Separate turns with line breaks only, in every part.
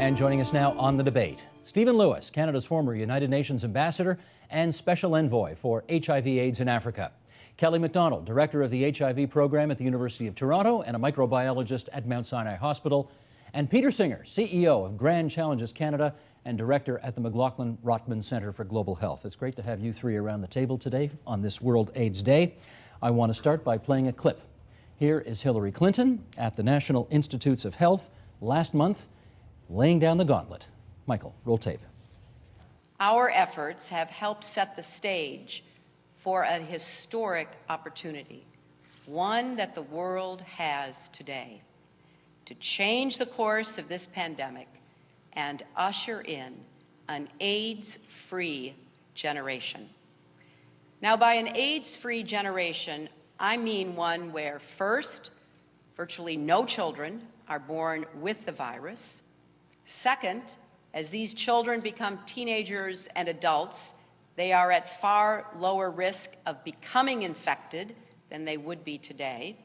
And joining us now on the debate, Stephen Lewis, Canada's former United Nations ambassador and special envoy for HIV/AIDS in Africa. Kelly MacDonald, director of the HIV program at the University of Toronto and a microbiologist at Mount Sinai Hospital. And Peter Singer, CEO of Grand Challenges Canada and director at the McLaughlin-Rotman Centre for Global Health. It's great to have you three around the table today on this World AIDS Day. I want to start by playing a clip. Here is Hillary Clinton at the National Institutes of Health last month, laying down the gauntlet. Michael, roll tape.
Our efforts have helped set the stage for a historic opportunity, one that the world has today, to change the course of this pandemic and usher in an AIDS-free generation. Now, by an AIDS-free generation, I mean one where, first, virtually no children are born with the virus. Second, as these children become teenagers and adults, they are at far lower risk of becoming infected than they would be today,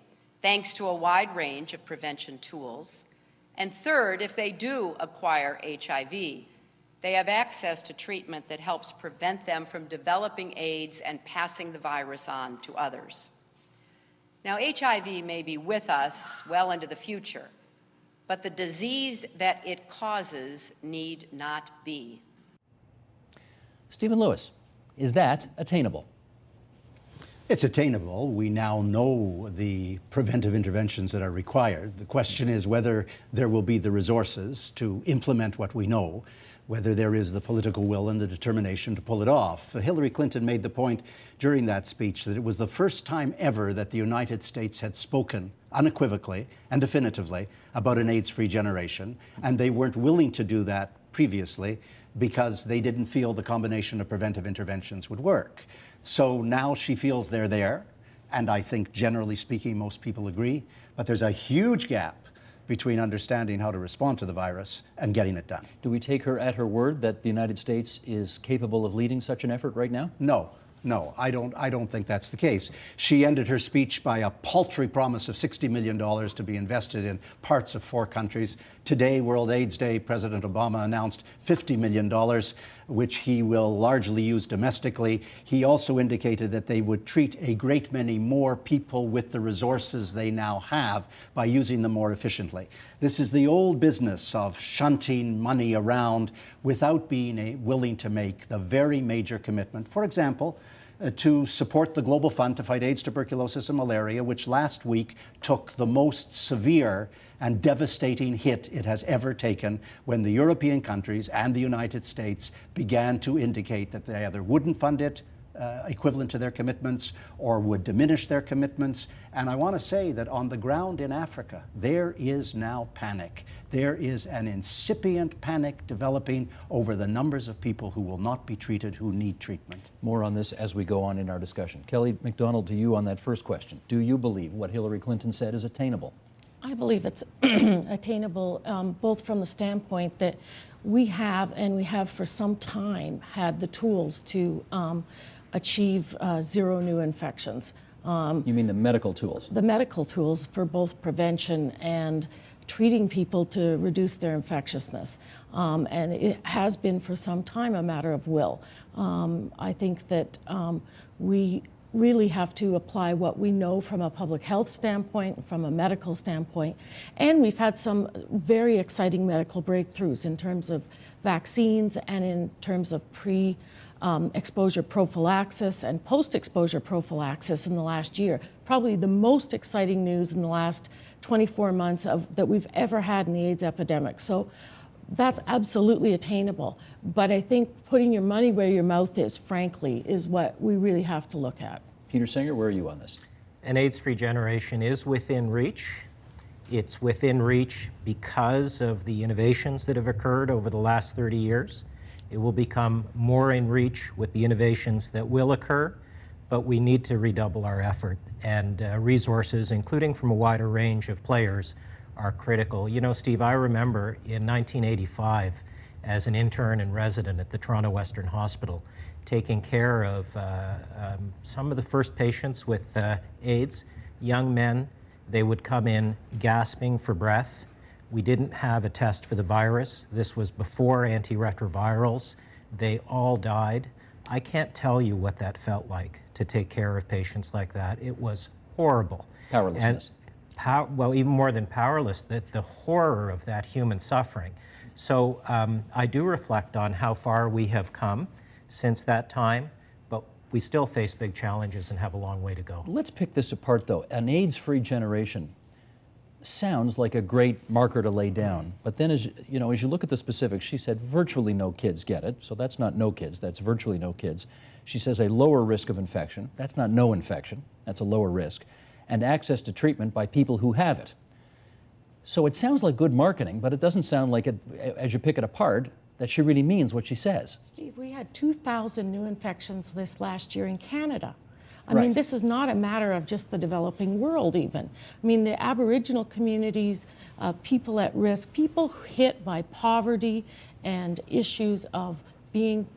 thanks to a wide range of prevention tools. And third, if they do acquire HIV, they have access to treatment that helps prevent them from developing AIDS and passing the virus on to others. Now, HIV may be with us well into the future, but the disease that it causes need not be.
Stephen Lewis, is that attainable?
It's attainable. We now know the preventive interventions that are required. The question is whether there will be the resources to implement what we know, whether there is the political will and the determination to pull it off. Hillary Clinton made the point during that speech that it was the first time ever that the United States had spoken unequivocally and definitively about an AIDS-free generation, and they weren't willing to do that previously because they didn't feel the combination of preventive interventions would work. So now she feels they're there, and I think generally speaking most people agree, but there's a huge gap between understanding how to respond to the virus and getting it done.
Do we take her at her word that the United States is capable of leading such an effort right now?
No, I don't think that's the case. She ended her speech by a paltry promise of $60 million to be invested in parts of 4 countries. Today, World AIDS Day, President Obama announced $50 million, which he will largely use domestically. He also indicated that they would treat a great many more people with the resources they now have by using them more efficiently. This is the old business of shunting money around without being willing to make the very major commitment. For example, to support the Global Fund to fight AIDS, tuberculosis, and malaria, which last week took the most severe and devastating hit it has ever taken when the European countries and the United States began to indicate that they either wouldn't fund it equivalent to their commitments or would diminish their commitments. And I want to say that on the ground in Africa, there is now panic. There is an incipient panic developing over the numbers of people who will not be treated, who need treatment.
More on this as we go on in our discussion. Kelly MacDonald, to you on that first question. Do you believe what Hillary Clinton said is attainable?
I believe it's attainable, both from the standpoint that we have, and we have for some time, had the tools to achieve 0 new infections.
You mean the medical tools?
The medical tools for both prevention and treating people to reduce their infectiousness. And it has been for some time a matter of will. I think that we really have to apply what we know from a public health standpoint, from a medical standpoint, and we've had some very exciting medical breakthroughs in terms of vaccines and in terms of pre-exposure prophylaxis and post-exposure prophylaxis in the last year. Probably the most exciting news in the last 24 months that we've ever had in the AIDS epidemic. So that's absolutely attainable. But I think putting your money where your mouth is, frankly, is what we really have to look at.
Peter Singer, where are you on this?
An AIDS-free generation is within reach. It's within reach because of the innovations that have occurred over the last 30 years. It will become more in reach with the innovations that will occur, but we need to redouble our effort, and resources, including from a wider range of players, are critical. You know, Steve, I remember in 1985, as an intern and resident at the Toronto Western Hospital, taking care of some of the first patients with AIDS, young men. They would come in gasping for breath, We didn't have a test for the virus. This was before antiretrovirals. They all died. I can't tell you what that felt like to take care of patients like that. It was horrible.
Powerlessness.
And well, even more than powerless, the horror of that human suffering. So I do reflect on how far we have come since that time, but we still face big challenges and have a long way to go.
Let's pick this apart, though. An AIDS-free generation sounds like a great marker to lay down, but then as you look at the specifics, she said virtually no kids get it, so that's not no kids, that's virtually no kids. She says a lower risk of infection, that's not no infection, that's a lower risk, and access to treatment by people who have it. So it sounds like good marketing, but it doesn't sound like it, as you pick it apart, that she really means what she says.
Steve, we had 2,000 new infections this last year in Canada. I
Right.
mean, this is not a matter of just the developing world even. I mean, the Aboriginal communities, people at risk, people hit by poverty and issues of being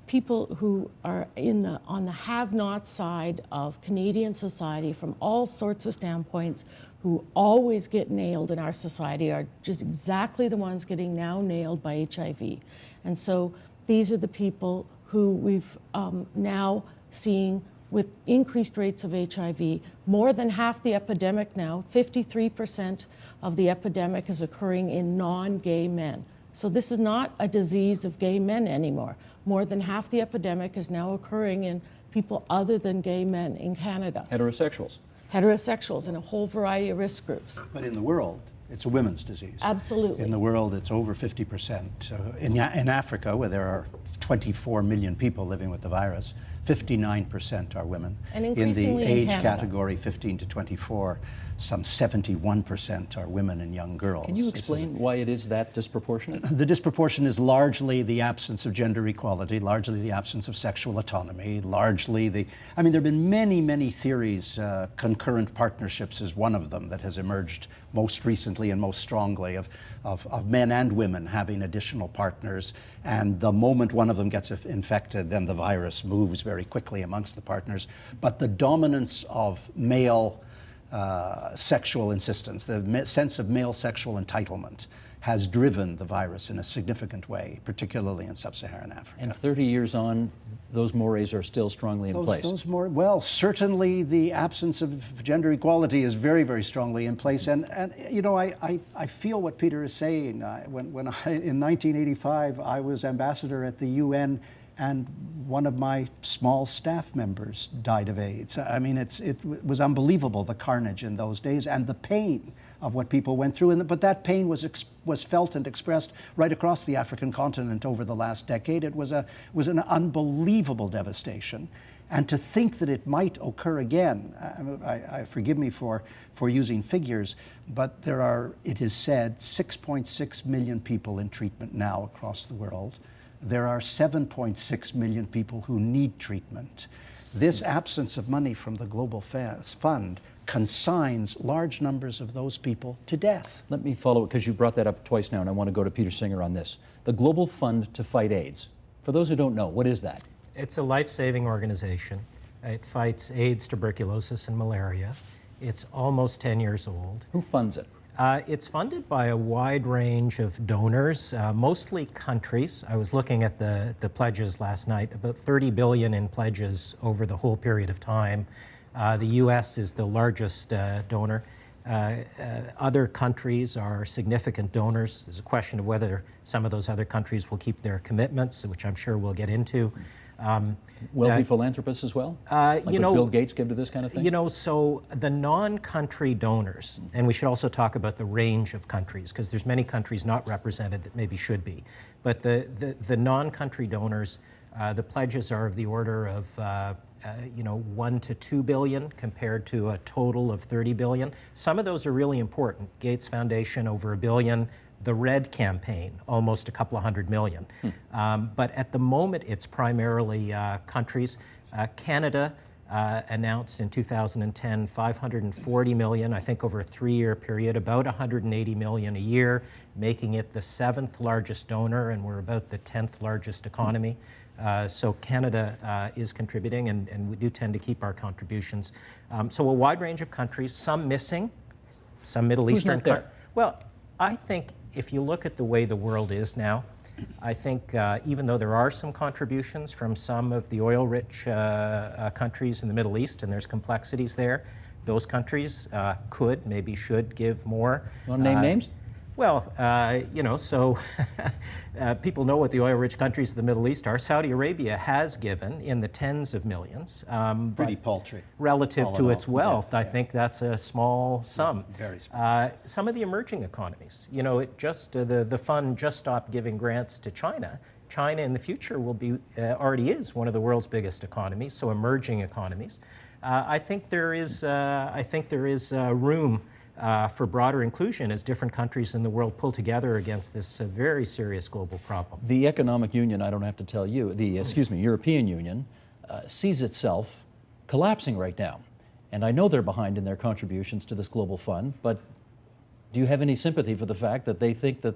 people who are on the have-not side of Canadian society from all sorts of standpoints, who always get nailed in our society, are just exactly the ones getting now nailed by HIV. And so these are the people who we've now seeing with increased rates of HIV. More than half the epidemic now, 53% of the epidemic is occurring in non-gay men. So this is not a disease of gay men anymore. More than half the epidemic is now occurring in people other than gay men in Canada.
Heterosexuals.
Heterosexuals and a whole variety of risk groups.
But in the world, it's a women's disease.
Absolutely.
In the world, it's over 50%. In Africa, where there are 24 million people living with the virus, 59% are women.
And
in the
increasingly in
age
Canada.
category 15 to 24, some 71% are women and young girls.
Can you explain why it is that disproportionate?
The disproportion is largely the absence of gender equality, largely the absence of sexual autonomy, largely there have been many, many theories. Concurrent partnerships is one of them that has emerged most recently and most strongly of men and women having additional partners. And the moment one of them gets infected, then the virus moves very quickly amongst the partners. But the dominance of male sexual insistence, the sense of male sexual entitlement, has driven the virus in a significant way, particularly in sub-Saharan Africa.
And 30 years on, those mores are still strongly in place.
Well, certainly the absence of gender equality is very, very strongly in place. And I feel what Peter is saying. In 1985, I was ambassador at the UN, and one of my small staff members died of AIDS. I mean, it was unbelievable, the carnage in those days and the pain of what people went through. But that pain was felt and expressed right across the African continent over the last decade. It was an unbelievable devastation. And to think that it might occur again, forgive me for using figures, but there are, it is said, 6.6 million people in treatment now across the world. There are 7.6 million people who need treatment. This absence of money from the Global Fund consigns large numbers of those people to death.
Let me follow it, because you brought that up twice now, and I want to go to Peter Singer on this. The Global Fund to Fight AIDS. For those who don't know, what is that?
It's a life-saving organization. It fights AIDS, tuberculosis, and malaria. It's almost 10 years old.
Who funds it?
It's funded by a wide range of donors, mostly countries. I was looking at the pledges last night, about 30 billion in pledges over the whole period of time. The US is the largest donor. Other countries are significant donors. There's a question of whether some of those other countries will keep their commitments, which I'm sure we'll get into.
Wealthy philanthropists as well? Like what Bill Gates give to this kind of thing?
So the non-country donors, and we should also talk about the range of countries, because there's many countries not represented that maybe should be. But the non-country donors, the pledges are of the order of 1 to 2 billion compared to a total of 30 billion. Some of those are really important. Gates Foundation, over $1 billion. The RED campaign, almost a couple of $100 million. But at the moment, it's primarily countries. Canada announced in 2010 $540 million, I think over a 3-year period, about $180 million a year, making it the 7th largest donor, and we're about the 10th largest economy. So Canada is contributing, and we do tend to keep our contributions. So a wide range of countries, some missing. some Middle
Who's
Eastern
not there?
Well, I think if you look at the way the world is now, I think even though there are some contributions from some of the oil-rich countries in the Middle East, and there's complexities there, those countries could, maybe should give more.
Want to name names?
Well, you know, so people know what the oil-rich countries of the Middle East are. Saudi Arabia has given in the tens of millions.
Pretty paltry.
Relative
All
to
in
its
all.
wealth,
Yeah,
I think that's a small sum.
very small.
Some of the emerging economies, you know, it just the fund just stopped giving grants to China. China in the future will be already is one of the world's biggest economies. So emerging economies. I think there is room for broader inclusion as different countries in the world pull together against this very serious global problem.
The Economic Union, I don't have to tell you, the European Union sees itself collapsing right now. And I know they're behind in their contributions to this global fund, but do you have any sympathy for the fact that they think that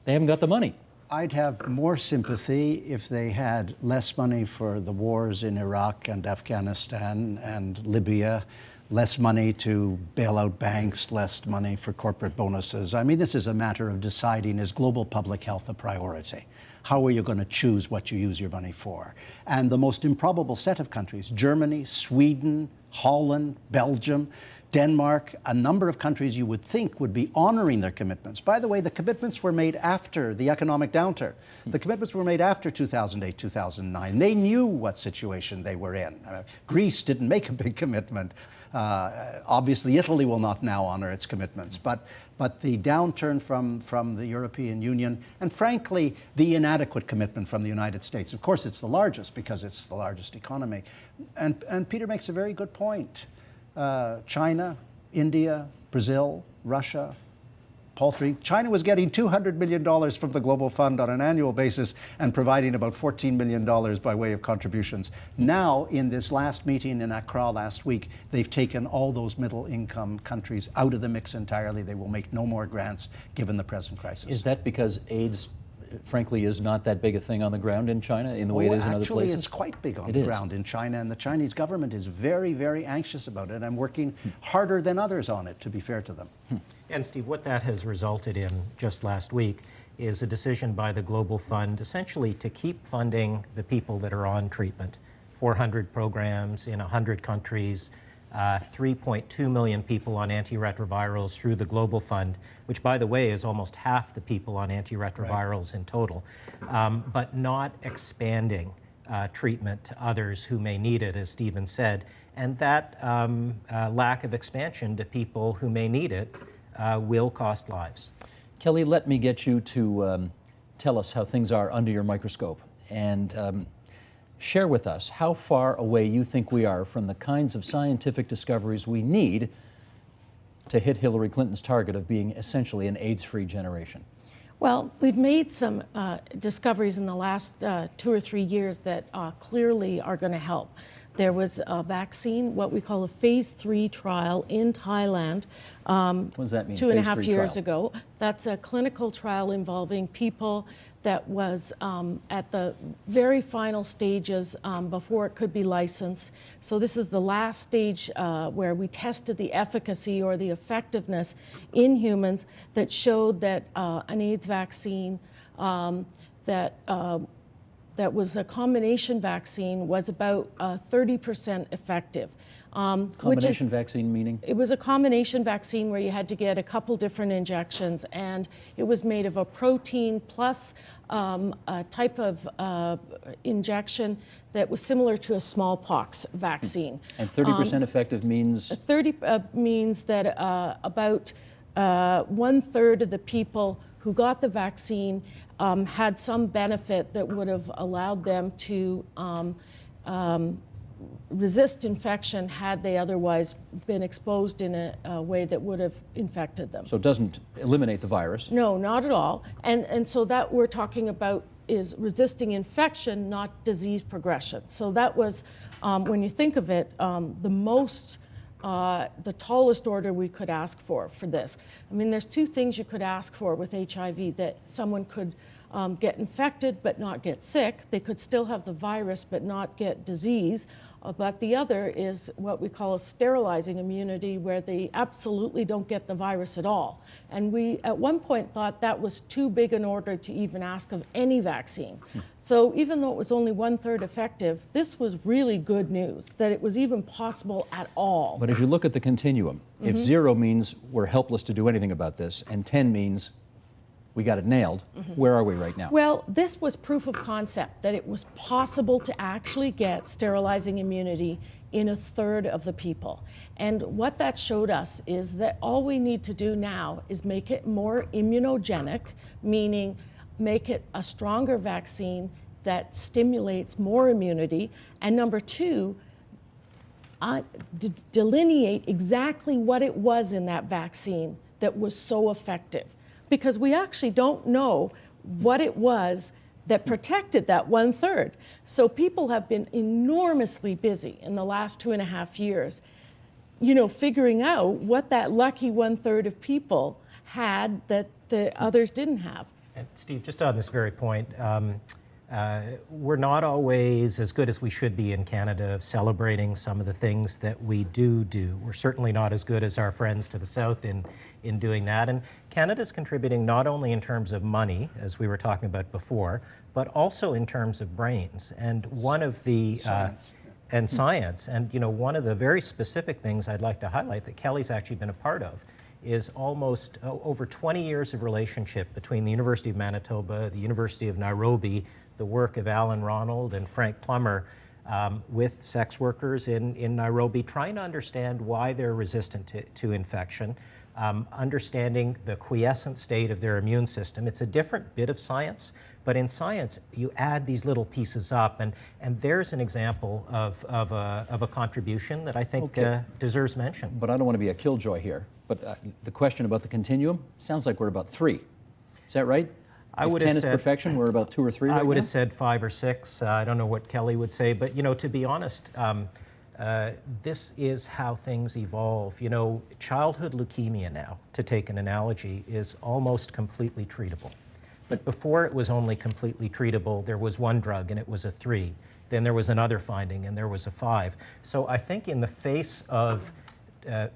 they haven't got the money?
I'd have more sympathy if they had less money for the wars in Iraq and Afghanistan and Libya, less money to bail out banks, less money for corporate bonuses. I mean, this is a matter of deciding, is global public health a priority? How are you going to choose what you use your money for? And the most improbable set of countries, Germany, Sweden, Holland, Belgium, Denmark, a number of countries you would think would be honoring their commitments. By the way, the commitments were made after the economic downturn. The commitments were made after 2008, 2009. They knew what situation they were in. Greece didn't make a big commitment. Obviously, Italy will not now honor its commitments, but the downturn from the European Union, and frankly, the inadequate commitment from the United States. Of course, it's the largest because it's the largest economy. And Peter makes a very good point. China, India, Brazil, Russia, paltry. China was getting $200 million from the Global Fund on an annual basis and providing about $14 million by way of contributions. Now, in this last meeting in Accra last week, they've taken all those middle-income countries out of the mix entirely. They will make no more grants given the present crisis.
Is that because AIDS, frankly, is not that big a thing on the ground in China in the way it is in other places?
Actually, it's quite big on the ground in China, and the Chinese government is very, very anxious about it and working harder than others on it, to be fair to them.
And Steve, what that has resulted in just last week is a decision by the Global Fund essentially to keep funding the people that are on treatment. 400 programs in 100 countries, 3.2 million people on antiretrovirals through the Global Fund, which, by the way, is almost half the people on antiretrovirals in total, but not expanding treatment to others who may need it, as Stephen said. And that lack of expansion to people who may need it will cost lives.
Kelly, let me get you to tell us how things are under your microscope and share with us how far away you think we are from the kinds of scientific discoveries we need to hit Hillary Clinton's target of being essentially an AIDS-free generation.
Well, we've made some discoveries in the last 2 or 3 years that clearly are going to help. There was a vaccine, what we call a phase 3 trial in Thailand.
What does that mean,
2.5 years ago. That's a clinical trial involving people that was at the very final stages before it could be licensed. So this is the last stage where we tested the efficacy or the effectiveness in humans that showed that an AIDS vaccine that was a combination vaccine was about 30% effective.
Combination vaccine meaning?
It was a combination vaccine where you had to get a couple different injections, and it was made of a protein plus a type of injection that was similar to a smallpox vaccine.
And 30% effective means?
30 means that about 1/3 of the people who got the vaccine had some benefit that would have allowed them to resist infection had they otherwise been exposed in a way that would have infected them.
So it doesn't eliminate the virus?
No, not at all. And so that we're talking about is resisting infection, not disease progression. So that was, when you think of it, the tallest order we could ask for this. I mean, there's two things you could ask for with HIV that someone could get infected but not get sick. They could still have the virus but not get disease. But the other is what we call a sterilizing immunity, where they absolutely don't get the virus at all. And we, at one point, thought that was too big an order to even ask of any vaccine. So even though it was only 1/3 effective, this was really good news, that it was even possible at all.
But as you look at the continuum, if 0 means we're helpless to do anything about this, and 10 means we got it nailed, where are we right now?
Well, this was proof of concept that it was possible to actually get sterilizing immunity in 1/3 of the people. And what that showed us is that all we need to do now is make it more immunogenic, meaning make it a stronger vaccine that stimulates more immunity. And number 2, delineate exactly what it was in that vaccine that was so effective. Because we actually don't know what it was that protected that 1/3. So people have been enormously busy in the last 2.5 years, figuring out what that lucky 1/3 of people had that the others didn't have.
And Steve, just on this very point, we're not always as good as we should be in Canada of celebrating some of the things that we do. We're certainly not as good as our friends to the south in doing that. And Canada's contributing not only in terms of money, as we were talking about before, but also in terms of brains. And one of the science. And one of the very specific things I'd like to highlight that Kelly's actually been a part of is almost over 20 years of relationship between the University of Manitoba, the University of Nairobi, the work of Alan Ronald and Frank Plummer with sex workers in Nairobi, trying to understand why they're resistant to infection, understanding the quiescent state of their immune system. It's a different bit of science, but in science, you add these little pieces up, and there's an example of a contribution that I think deserves mention.
But I don't want to be a killjoy here, but the question about the continuum sounds like we're about 3. Is that right?
I
if
would
10
have
is
said,
perfection, we're about 2 or 3 right
I would
now?
have said 5 or 6. I don't know what Kelly would say, but to be honest, this is how things evolve. Childhood leukemia now, to take an analogy, is almost completely treatable. But before it was only completely treatable, there was one drug and it was a 3. Then there was another finding and there was a 5. So I think in the face of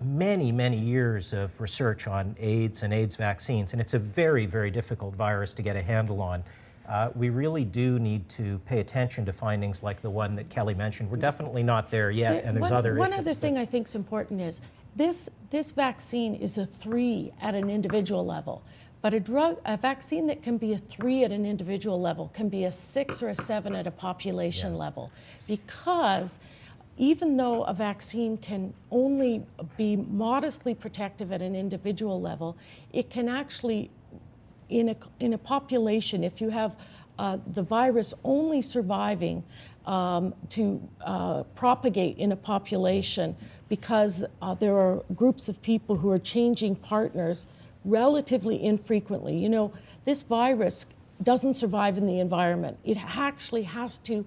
many, many years of research on AIDS and AIDS vaccines, and it's a very, very difficult virus to get a handle on, we really do need to pay attention to findings like the one that Kelly mentioned. We're definitely not there yet, and there's other issues.
One other thing I think is important is this vaccine is a 3 at an individual level, but a vaccine that can be a 3 at an individual level can be a 6 or a 7 at a population level, because even though a vaccine can only be modestly protective at an individual level, it can actually, in a population, if you have the virus only surviving to propagate in a population because there are groups of people who are changing partners relatively infrequently. This virus doesn't survive in the environment. It actually has to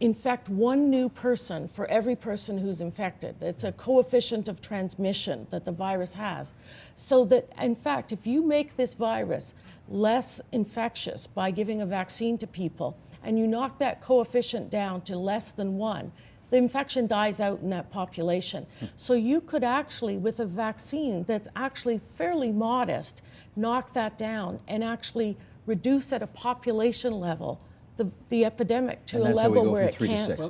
infect one new person for every person who's infected. It's a coefficient of transmission that the virus has. So that, in fact, if you make this virus less infectious by giving a vaccine to people, and you knock that coefficient down to less than 1, the infection dies out in that population. So you could actually, with a vaccine that's actually fairly modest, knock that down and actually reduce at a population level the epidemic to a level where it can't.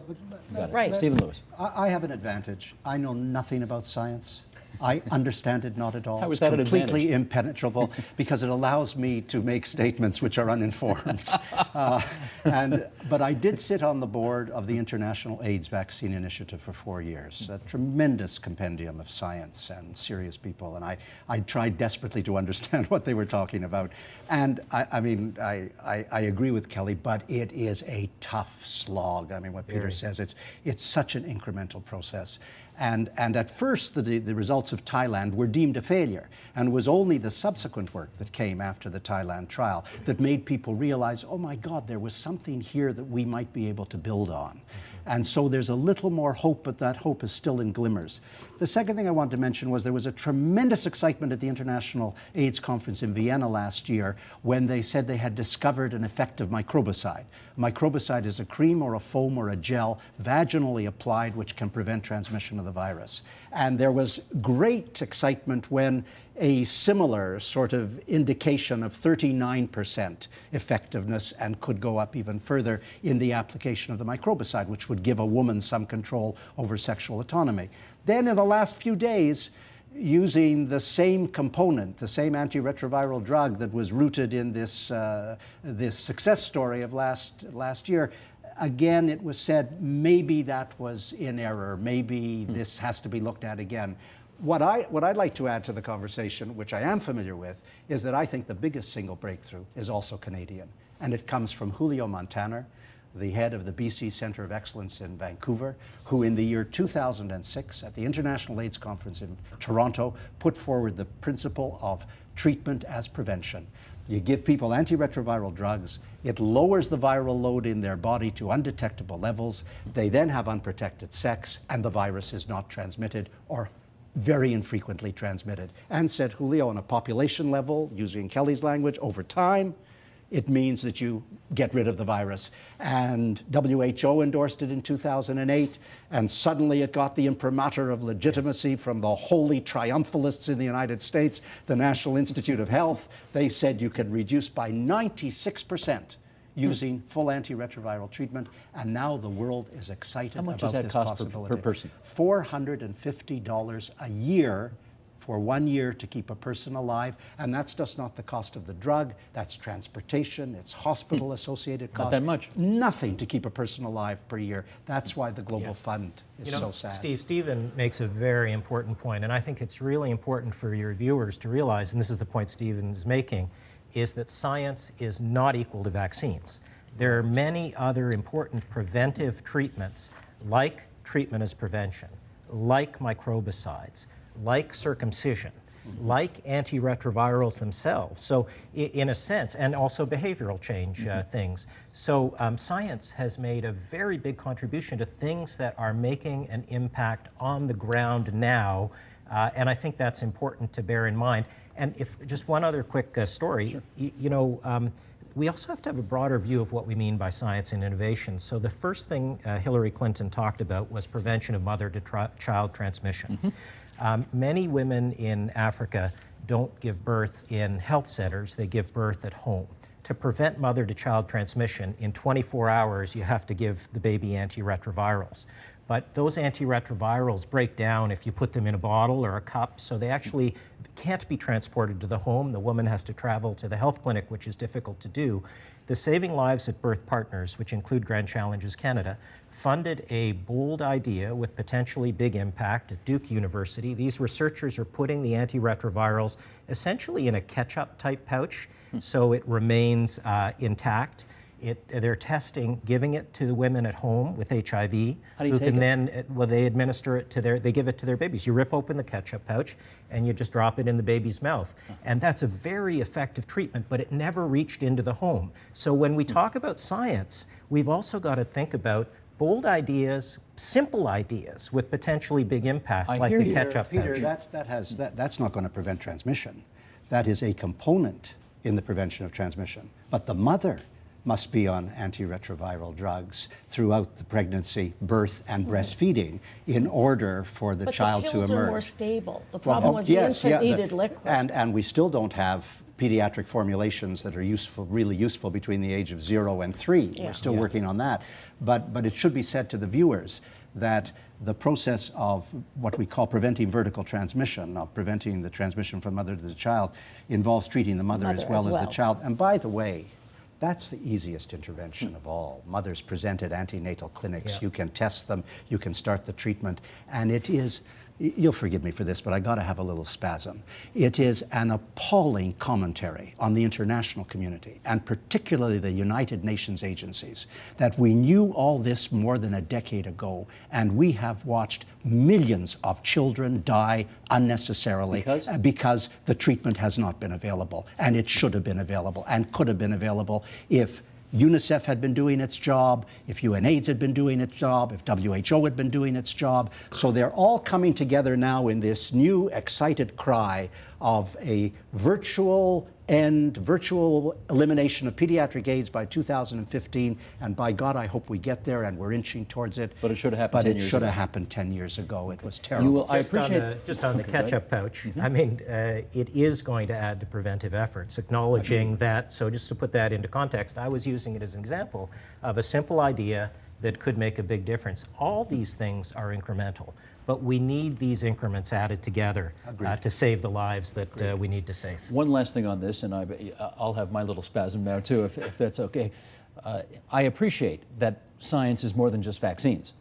Right. Stephen Lewis.
I have an advantage. I know nothing about science. I understand it not at all.
How is that an advantage?
It's completely impenetrable because it allows me to make statements which are uninformed. But I did sit on the board of the International AIDS Vaccine Initiative for 4 years, a tremendous compendium of science and serious people, and I tried desperately to understand what they were talking about. And I agree with Kelly, but it is a tough slog. I mean, what Peter says, it's such an incremental process. And at first, the results of Thailand were deemed a failure, and it was only the subsequent work that came after the Thailand trial that made people realize, oh my God, there was something here that we might be able to build on. And so there's a little more hope, but that hope is still in glimmers. The second thing I wanted to mention was there was a tremendous excitement at the International AIDS Conference in Vienna last year when they said they had discovered an effective microbicide. A microbicide is a cream or a foam or a gel vaginally applied which can prevent transmission of the virus. And there was great excitement when a similar sort of indication of 39% effectiveness, and could go up even further in the application of the microbicide, which would give a woman some control over sexual autonomy. Then in the last few days, using the same component, the same antiretroviral drug that was rooted in this, this success story of last year, again, it was said maybe that was in error, maybe this has to be looked at again. What I'd like to add to the conversation, which I am familiar with, is that I think the biggest single breakthrough is also Canadian. And it comes from Julio Montaner, the head of the BC Centre of Excellence in Vancouver, who in the year 2006 at the International AIDS Conference in Toronto put forward the principle of treatment as prevention. You give people antiretroviral drugs, it lowers the viral load in their body to undetectable levels, they then have unprotected sex, and the virus is not transmitted or very infrequently transmitted. And said Julio, on a population level, using Kelly's language, over time, it means that you get rid of the virus. And WHO endorsed it in 2008, and suddenly it got the imprimatur of legitimacy from the holy triumphalists in the United States, the National Institute of Health. They said you can reduce by 96% using full antiretroviral treatment, and now the world is excited about this possibility.
How much does that cost per person?
$450 a year for 1 year to keep a person alive, and that's just not the cost of the drug, that's transportation, it's hospital-associated costs.
Not that much.
Nothing to keep a person alive per year. That's why the Global Fund is so sad.
Stephen makes a very important point, and I think it's really important for your viewers to realize, and this is the point Stephen is making, is that science is not equal to vaccines. There are many other important preventive treatments, like treatment as prevention, like microbicides, like circumcision, like antiretrovirals themselves. So in a sense, and also behavioral change things. So science has made a very big contribution to things that are making an impact on the ground now, and I think that's important to bear in mind. And if just one other quick story, sure. You know, we also have to have a broader view of what we mean by science and innovation. So the first thing Hillary Clinton talked about was prevention of mother-to-child transmission. Many women in Africa don't give birth in health centers, they give birth at home. To prevent mother-to-child transmission, in 24 hours you have to give the baby antiretrovirals. But those antiretrovirals break down if you put them in a bottle or a cup, so they actually can't be transported to the home. The woman has to travel to the health clinic, which is difficult to do. The Saving Lives at Birth Partners, which include Grand Challenges Canada, funded a bold idea with potentially big impact at Duke University. These researchers are putting the antiretrovirals essentially in a ketchup-type pouch, so it remains intact. They're testing, giving it to the women at home with HIV.
How do you
who
take
can
it?
then, well, they administer it to they give it to their babies. You rip open the ketchup pouch and you just drop it in the baby's mouth. And that's a very effective treatment, but it never reached into the home. So when we talk about science, we've also got to think about bold ideas, simple ideas with potentially big impact, like the ketchup pouch.
Peter, that's not going to prevent transmission. That is a component in the prevention of transmission. But the mother must be on antiretroviral drugs throughout the pregnancy, birth, and breastfeeding in order for the child to emerge.
But the pills are more stable. The problem was the infant needed liquid.
And we still don't have pediatric formulations that are useful, really useful between the age of 0 and 3. We're still working on that. But it should be said to the viewers that the process of what we call preventing vertical transmission, of preventing the transmission from mother to the child, involves treating the mother as well as the child. And by the way, that's the easiest intervention of all. Mothers present at antenatal clinics. You can test them, you can start the treatment, and it is, you'll forgive me for this, but I gotta have a little spasm. It is an appalling commentary on the international community, and particularly the United Nations agencies, that we knew all this more than a decade ago, and we have watched millions of children die unnecessarily because the treatment has not been available, and it should have been available and could have been available if UNICEF had been doing its job, if UNAIDS had been doing its job, if WHO had been doing its job. So they're all coming together now in this new excited cry of a virtual elimination of pediatric AIDS by 2015. And by God, I hope we get there, and we're inching towards it.
But it should have happened 10 years ago.
But it should have happened 10 years ago. It was terrible.
I appreciate
just on the ketchup pouch. I mean, it is going to add to preventive efforts, acknowledging that. So just to put that into context, I was using it as an example of a simple idea that could make a big difference. All these things are incremental, but we need these increments added together to save the lives that we need to save.
One last thing on this, and I'll have my little spasm now too, if that's okay. I appreciate that science is more than just vaccines,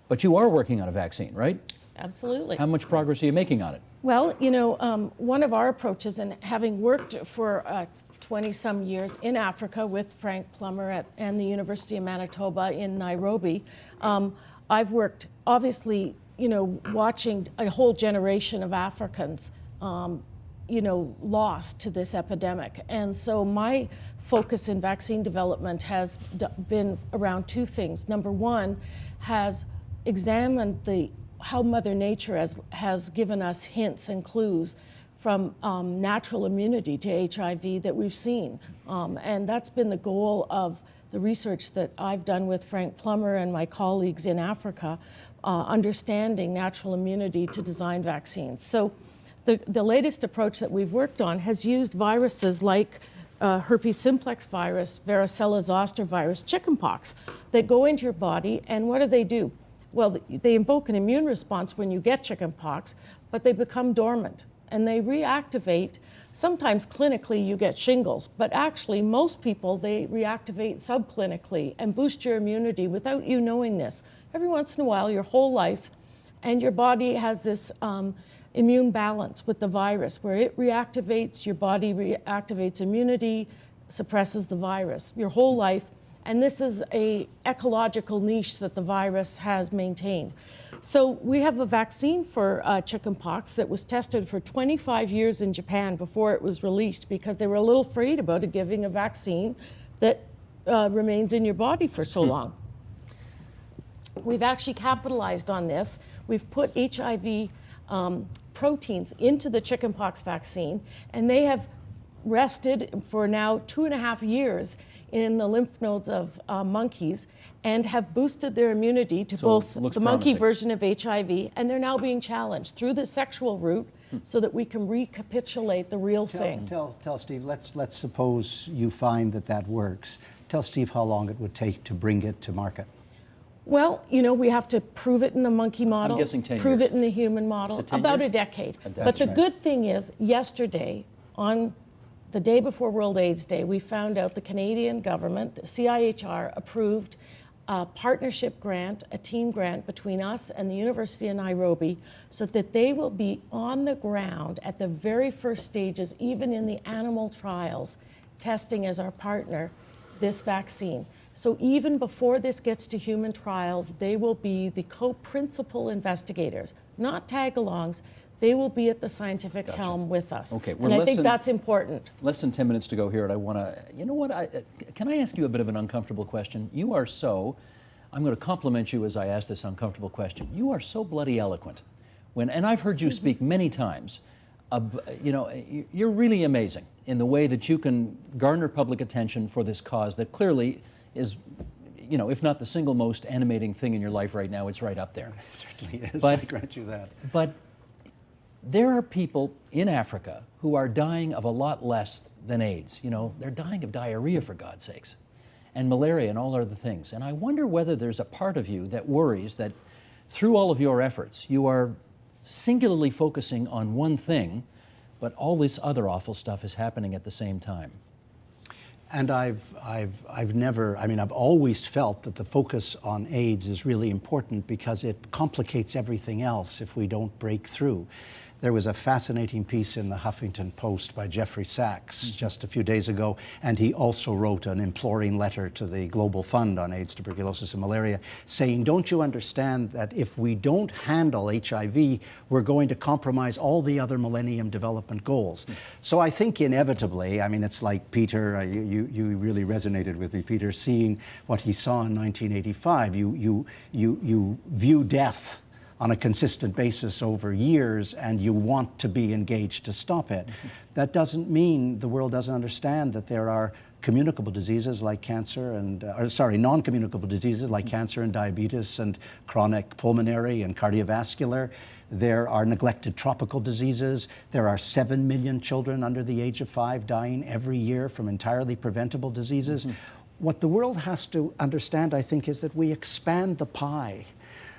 but you are working on a vaccine, right?
Absolutely.
How much progress are you making on it?
Well, you know, one of our approaches, and having worked for 20-some years in Africa with Frank Plummer and the University of Manitoba in Nairobi, I've worked, obviously, you know, watching a whole generation of Africans, you know, lost to this epidemic. And so my focus in vaccine development has been around two things. Number one, has examined how Mother Nature has given us hints and clues from natural immunity to HIV that we've seen. And that's been the goal of the research that I've done with Frank Plummer and my colleagues in Africa, understanding natural immunity to design vaccines. So the latest approach that we've worked on has used viruses like herpes simplex virus, varicella zoster virus, chickenpox, that go into your body, and what do? Well, they invoke an immune response when you get chickenpox, but they become dormant and they reactivate. Sometimes clinically you get shingles, but actually most people, they reactivate subclinically and boost your immunity without you knowing this. Every once in a while, your whole life, and your body has this immune balance with the virus where it reactivates, your body reactivates immunity, suppresses the virus your whole life. And this is an ecological niche that the virus has maintained. So we have a vaccine for chickenpox that was tested for 25 years in Japan before it was released because they were a little afraid about it giving a vaccine that remains in your body for so long. We've actually capitalized on this. We've put HIV proteins into the chickenpox vaccine, and they have rested for now 2.5 years in the lymph nodes of monkeys and have boosted their immunity to both the monkey version of HIV, and they're now being challenged through the sexual route so that we can recapitulate the real thing.
Tell Steve, let's suppose you find that works. Tell Steve how long it would take to bring it to market.
Well, you know, we have to prove it in the monkey model,
I'm guessing 10
prove
years.
it in the human model, about a decade. But the good thing is, yesterday, on the day before World AIDS Day, we found out the Canadian government, the CIHR, approved a partnership grant, a team grant between us and the University of Nairobi, so that they will be on the ground at the very first stages, even in the animal trials, testing as our partner this vaccine. So even before this gets to human trials, they will be the co-principal investigators, not tag-alongs. They will be at the scientific helm with us.
Okay,
and I think that's important.
Less than 10 minutes to go here, and I want to, you know what, can I ask you a bit of an uncomfortable question? You are so, I'm going to compliment you as I ask this uncomfortable question. You are so bloody eloquent. And I've heard you speak many times. You know, you're really amazing in the way that you can garner public attention for this cause that clearly is, you know, if not the single most animating thing in your life right now, it's right up there.
It certainly is,
but,
I grant you that.
But there are people in Africa who are dying of a lot less than AIDS. You know, they're dying of diarrhea, for God's sakes, and malaria and all other things. And I wonder whether there's a part of you that worries that through all of your efforts, you are singularly focusing on one thing, but all this other awful stuff is happening at the same time.
And I've always felt that the focus on AIDS is really important because it complicates everything else if we don't break through. There was a fascinating piece in the Huffington Post by Jeffrey Sachs just a few days ago, and he also wrote an imploring letter to the Global Fund on AIDS, tuberculosis, and malaria, saying, don't you understand that if we don't handle HIV, we're going to compromise all the other Millennium Development Goals? So I think inevitably, I mean, it's like Peter, you really resonated with me, Peter, seeing what he saw in 1985. You view death on a consistent basis over years, and you want to be engaged to stop it. That doesn't mean the world doesn't understand that there are communicable diseases like cancer and, non-communicable diseases like cancer and diabetes and chronic pulmonary and cardiovascular. There are neglected tropical diseases. There are 7 million children under the age of 5 dying every year from entirely preventable diseases. What the world has to understand, I think, is that we expand the pie,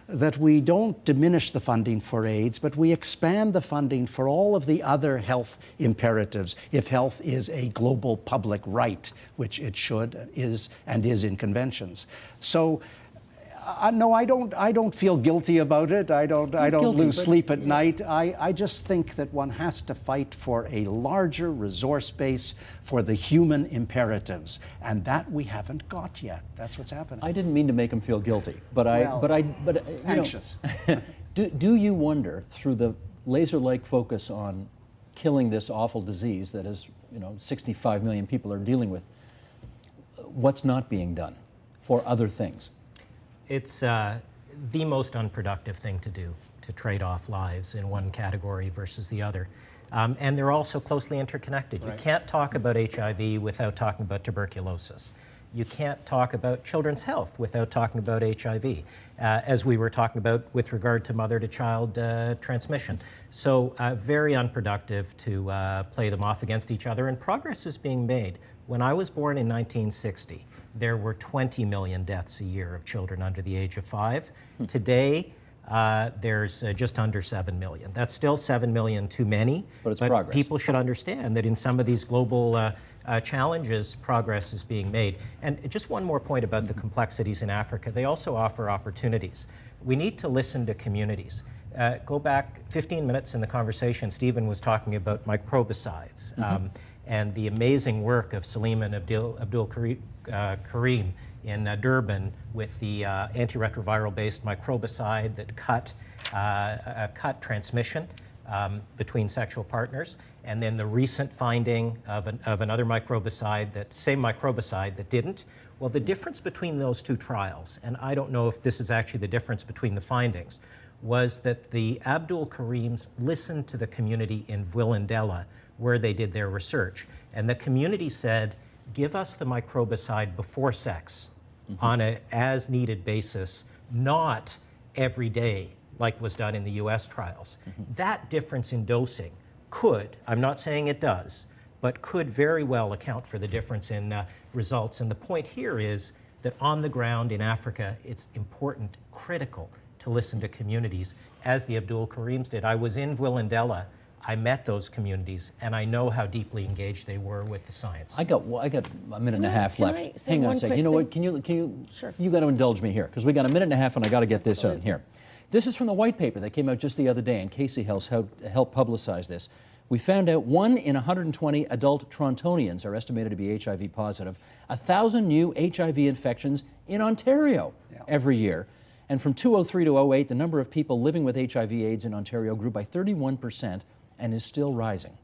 that we don't diminish the funding for AIDS, but we expand the funding for all of the other health imperatives, if health is a global public right, which it should, is in conventions. So, no, I don't feel guilty about it. I don't lose sleep at night. I just think that one has to fight for a larger resource base for the human imperatives, and that we haven't got yet. That's what's happening.
I didn't mean to make him feel guilty, but
anxious.
Do you wonder, through the laser-like focus on killing this awful disease that is, 65 million people are dealing with, what's not being done for other things?
It's the most unproductive thing to do, to trade off lives in one category versus the other. And they're also closely interconnected. Right. You can't talk about HIV without talking about tuberculosis. You can't talk about children's health without talking about HIV, as we were talking about with regard to mother-to-child transmission. So very unproductive to play them off against each other, and progress is being made. When I was born in 1960, there were 20 million deaths a year of children under the age of 5. Today, there's just under 7 million. That's still 7 million too many,
but progress.
People should understand that in some of these global challenges, progress is being made. And just one more point about the complexities in Africa. They also offer opportunities. We need to listen to communities. Go back 15 minutes in the conversation, Stephen was talking about microbicides. And the amazing work of Salim and Abdul Karim in Durban with the antiretroviral-based microbicide that cut transmission between sexual partners, and then the recent finding of another microbicide, same microbicide that didn't. Well, the difference between those two trials, and I don't know if this is actually the difference between the findings, was that the Abdul Karims listened to the community in Villandella where they did their research. And the community said, give us the microbicide before sex on an as-needed basis, not every day like was done in the US trials. That difference in dosing could, I'm not saying it does, but could very well account for the difference in results. And the point here is that on the ground in Africa, it's important, critical, to listen to communities, as the Abdul Karims did. I was in Villandella. I met those communities, and I know how deeply engaged they were with the science.
I got a minute and a half left. Hang on a second. You know what? Can you?
Sure.
You got to indulge me here, because we got a minute and a half, and I got to get this on here. This is from the white paper that came out just the other day, and Casey helped publicize this. We found out 1 in 120 adult Torontonians are estimated to be HIV positive. 1,000 new HIV infections in Ontario every year. And from 2003 to 08, the number of people living with HIV/AIDS in Ontario grew by 31% and is still rising.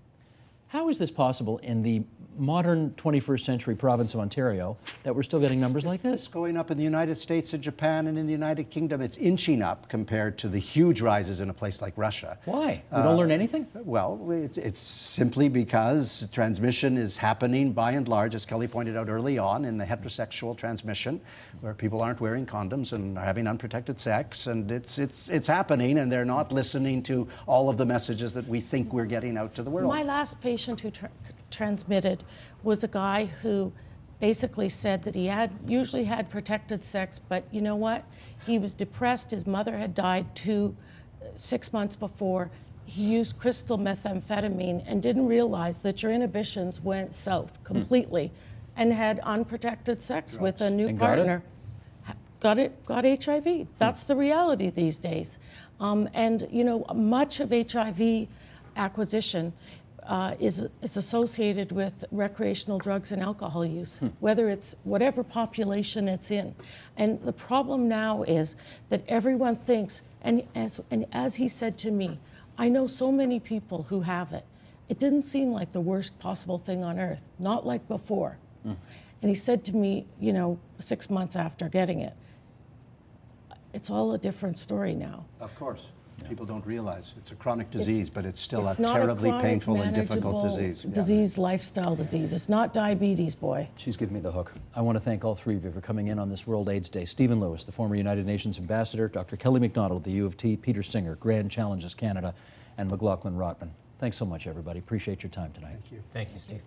How is this possible in the modern 21st century province of Ontario that we're still getting numbers like this?
It's going up in the United States and Japan and in the United Kingdom. It's inching up compared to the huge rises in a place like Russia.
Why? We don't learn anything?
Well, it's simply because transmission is happening by and large, as Kelly pointed out early on, in the heterosexual transmission, where people aren't wearing condoms and are having unprotected sex, and it's happening, and they're not listening to all of the messages that we think we're getting out to the world.
My last patient who transmitted was a guy who basically said that he usually had protected sex, but you know what? He was depressed. His mother had died 6 months before. He used crystal methamphetamine and didn't realize that your inhibitions went south completely and had unprotected sex with a new partner. got HIV. That's the reality these days. And you know, much of HIV acquisition is associated with recreational drugs and alcohol use, whether it's whatever population it's in. And the problem now is that everyone thinks, and as he said to me, I know so many people who have it. It didn't seem like the worst possible thing on earth, not like before. And he said to me, you know, 6 months after getting it, it's all a different story now.
Of course. People don't realize it's a chronic disease, but it's still a
not
terribly
chronic,
painful and difficult
manageable
disease.
Lifestyle disease. It's not diabetes, boy.
She's giving me the hook. I want to thank all three of you for coming in on this World AIDS Day. Stephen Lewis, the former United Nations ambassador, Dr. Kelly MacDonald of the U of T, Peter Singer, Grand Challenges Canada, and McLaughlin Rotman. Thanks so much, everybody. Appreciate your time tonight.
Thank you.
Thank you, Steve.